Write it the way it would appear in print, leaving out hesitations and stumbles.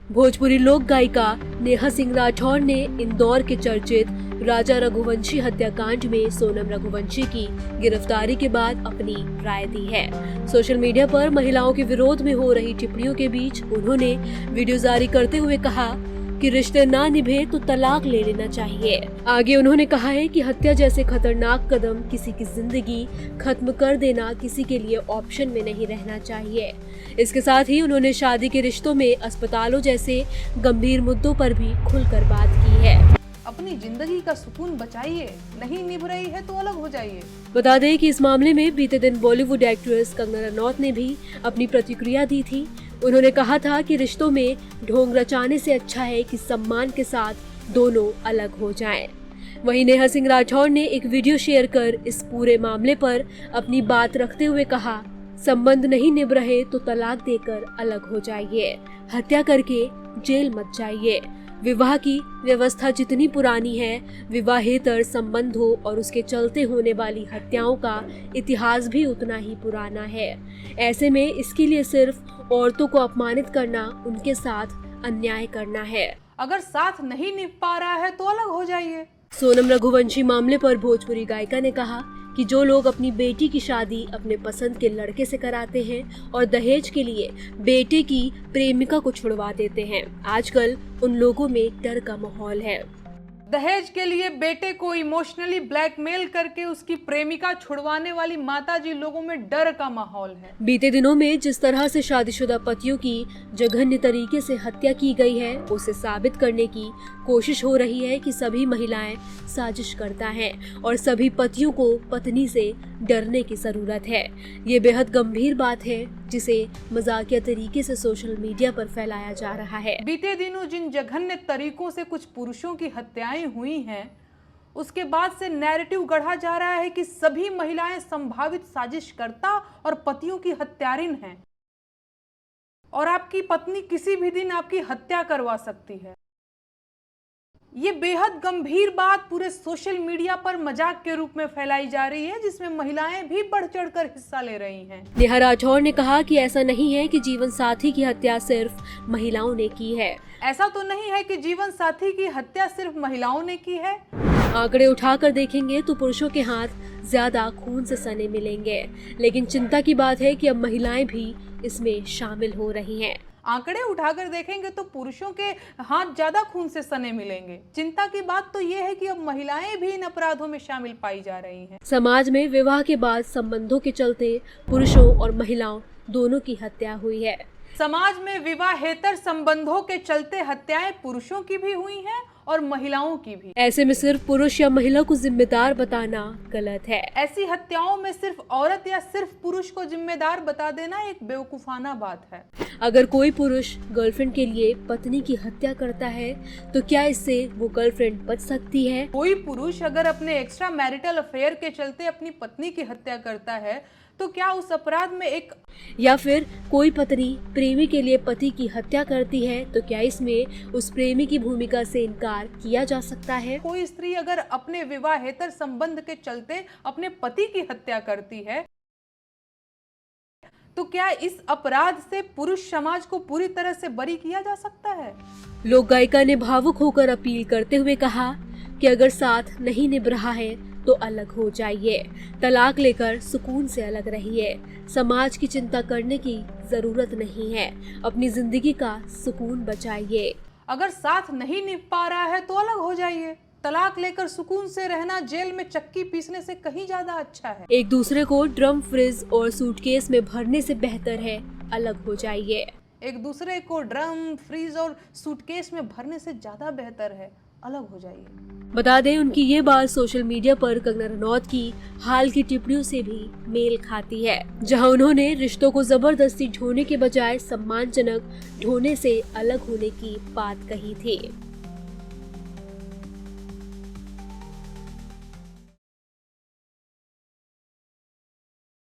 भोजपुरी लोक गायिका नेहा सिंह राठौर ने इंदौर के चर्चित राजा रघुवंशी हत्याकांड में सोनम रघुवंशी की गिरफ्तारी के बाद अपनी राय दी है। सोशल मीडिया पर महिलाओं के विरोध में हो रही टिप्पणियों के बीच उन्होंने वीडियो जारी करते हुए कहा कि रिश्ते ना निभे तो तलाक ले लेना चाहिए। आगे उन्होंने कहा है कि हत्या जैसे खतरनाक कदम किसी की जिंदगी खत्म कर देना किसी के लिए ऑप्शन में नहीं रहना चाहिए। इसके साथ ही उन्होंने शादी के रिश्तों में अस्पतालों जैसे गंभीर मुद्दों पर भी खुलकर बात की है। अपनी जिंदगी का सुकून बचाइए, नहीं निभ रही है तो अलग हो जाइए। बता दें कि इस मामले में बीते दिन बॉलीवुड एक्ट्रेस कंगना रनौत ने भी अपनी प्रतिक्रिया दी थी। उन्होंने कहा था कि रिश्तों में ढोंग रचाने से अच्छा है कि सम्मान के साथ दोनों अलग हो जाएं। वहीं नेहा सिंह राठौर ने एक वीडियो शेयर कर इस पूरे मामले पर अपनी बात रखते हुए कहा, संबंध नहीं निभ रहे तो तलाक देकर अलग हो जाइए, हत्या करके जेल मत जाइए। विवाह की व्यवस्था जितनी पुरानी है, विवाहेतर संबंधों और उसके चलते होने वाली हत्याओं का इतिहास भी उतना ही पुराना है। ऐसे में इसके लिए सिर्फ औरतों को अपमानित करना उनके साथ अन्याय करना है। अगर साथ नहीं निभ पा रहा है तो अलग हो जाइए। सोनम रघुवंशी मामले पर भोजपुरी गायिका ने कहा कि जो लोग अपनी बेटी की शादी अपने पसंद के लड़के से कराते हैं और दहेज के लिए बेटे की प्रेमिका को छुड़वा देते हैं, आजकल उन लोगों में डर का माहौल है। दहेज के लिए बेटे को इमोशनली ब्लैकमेल करके उसकी प्रेमिका छुड़वाने वाली माताजी लोगों में डर का माहौल है। बीते दिनों में जिस तरह से शादीशुदा पतियों की जघन्य तरीके से हत्या की गई है, उसे साबित करने की कोशिश हो रही है कि सभी महिलाएं साजिश करता है और सभी पतियों को पत्नी से डरने की जरूरत है। ये बेहद गंभीर बात है जिसे मजाकिया तरीके से सोशल मीडिया पर फैलाया जा रहा है। बीते दिनों जिन जघन्य तरीकों से कुछ पुरुषों की हत्याएं हुई हैं, उसके बाद से नैरेटिव गढ़ा जा रहा है कि सभी महिलाएं संभावित साजिशकर्ता और पतियों की हत्यारिन हैं और आपकी पत्नी किसी भी दिन आपकी हत्या करवा सकती है। ये बेहद गंभीर बात पूरे सोशल मीडिया पर मजाक के रूप में फैलाई जा रही है, जिसमें महिलाएं भी बढ़ चढ़कर हिस्सा ले रही हैं। नेहा राठौर ने कहा कि ऐसा नहीं है कि जीवन साथी की हत्या सिर्फ महिलाओं ने की है। ऐसा तो नहीं है कि जीवन साथी की हत्या सिर्फ महिलाओं ने की है। आंकड़े उठाकर देखेंगे तो पुरुषों के हाथ ज्यादा खून से सने मिलेंगे, लेकिन चिंता की बात है कि अब महिलाएं भी इसमें शामिल हो रही हैं। आंकड़े उठाकर देखेंगे तो पुरुषों के हाथ ज्यादा खून से सने मिलेंगे। चिंता की बात तो ये है कि अब महिलाएं भी इन अपराधों में शामिल पाई जा रही हैं। समाज में विवाह के बाद संबंधों के चलते पुरुषों और महिलाओं दोनों की हत्या हुई है। समाज में विवाहेतर संबंधों के चलते हत्याएं पुरुषों की भी हुई हैं और महिलाओं की भी। ऐसे में सिर्फ पुरुष या महिला को जिम्मेदार बताना गलत है। ऐसी हत्याओं में सिर्फ औरत या सिर्फ पुरुष को जिम्मेदार बता देना एक बेवकूफाना बात है। अगर कोई पुरुष गर्लफ्रेंड के लिए पत्नी की हत्या करता है तो क्या इससे वो गर्लफ्रेंड बच सकती है? कोई पुरुष अगर अपने एक्स्ट्रा मैरिटल अफेयर के चलते अपनी पत्नी की हत्या करता है तो क्या उस अपराध में या फिर कोई पत्नी प्रेमी के लिए पति की हत्या करती है तो क्या इसमें उस प्रेमी की भूमिका से इनकार किया जा सकता है? कोई स्त्री अगर अपने विवाहेतर संबंध के चलते अपने पति की हत्या करती है तो क्या इस अपराध से पुरुष समाज को पूरी तरह से बरी किया जा सकता है? लोक गायिका ने भावुक होकर अपील करते हुए कहा कि अगर साथ नहीं निभ रहा है तो अलग हो जाइए, तलाक लेकर सुकून से अलग रहिए। समाज की चिंता करने की जरूरत नहीं है, अपनी जिंदगी का सुकून बचाइए। अगर साथ नहीं निभ पा रहा है तो अलग हो जाइए। तलाक लेकर सुकून से रहना जेल में चक्की पीसने से कहीं ज्यादा अच्छा है। एक दूसरे को ड्रम, फ्रिज और सूटकेस में भरने से बेहतर है अलग हो जाइए। एक दूसरे को ड्रम, फ्रिज और सूटकेस में भरने से ज्यादा बेहतर है अलग हो जाइए। बता दें उनकी ये बात सोशल मीडिया पर कंगना रनौत की हाल की टिप्पणियों से भी मेल खाती है, जहां उन्होंने रिश्तों को जबरदस्ती ढोने के बजाय सम्मानजनक ढोने से अलग होने की बात कही थी।